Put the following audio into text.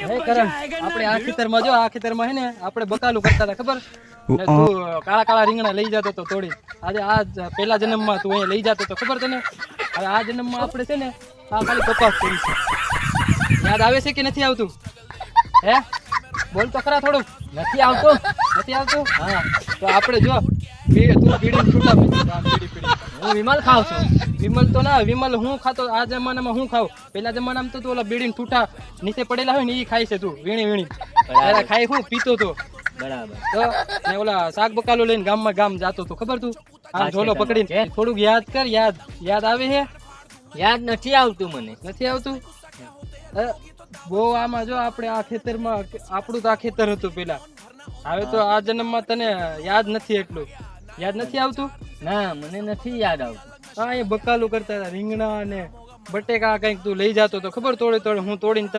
આપણે આ ખેતરમાં જો આ ખેતરમાં હે ને આપણે બકાલું કરતા હતા ખબર ને તું કાળા કાળા રીંગણા લઈ જતો તો તોડી આજે આ પહેલા જન્મમાં તું અહીંયા લઈ જતો તો ખબર તને હવે આ જન્મમાં આપણે છે ને આ ખાલી કપાસ કરી છે યાદ આવે છે કે નથી આવતું હે બોલ તો ખરા થોડુંક નથી આવતું હા તો આપણે જો તું બીડી છૂટા બીડી હું વિમલ ખાવ છું વિમલ તો ના વિમલ હું ખાતો આ જમાનામાં હું ખાવ પેલા જમાનામાં તો તું ઓલા બીડી ઠૂઠા નીચે પડેલા હોય ને એ ખાય છે તું વીણી ત્યારે ખાય હું પીતો તો બરાબર તો ને ઓલા શાક બકાલો લઈને ગામમાં ગામ જાતો તો ખબર તું આ ઝોલો પકડીને થોડુંક યાદ કર યાદ આવે છે યાદ નથી આવતું મને નથી આવતું બહુ આમાં જો આપણે આ ખેતરમાં આપણું તો આ ખેતર હતું પેલા હવે તો આ જન્મમાં તને યાદ નથી એટલું યાદ નથી આવતું ના મને નથી યાદ આવતું હા એ બકાલું કરતા હતા રીંગણા ને બટેકા કઈક તું લઈ જતો તો ખબર તોડે હું તોડીને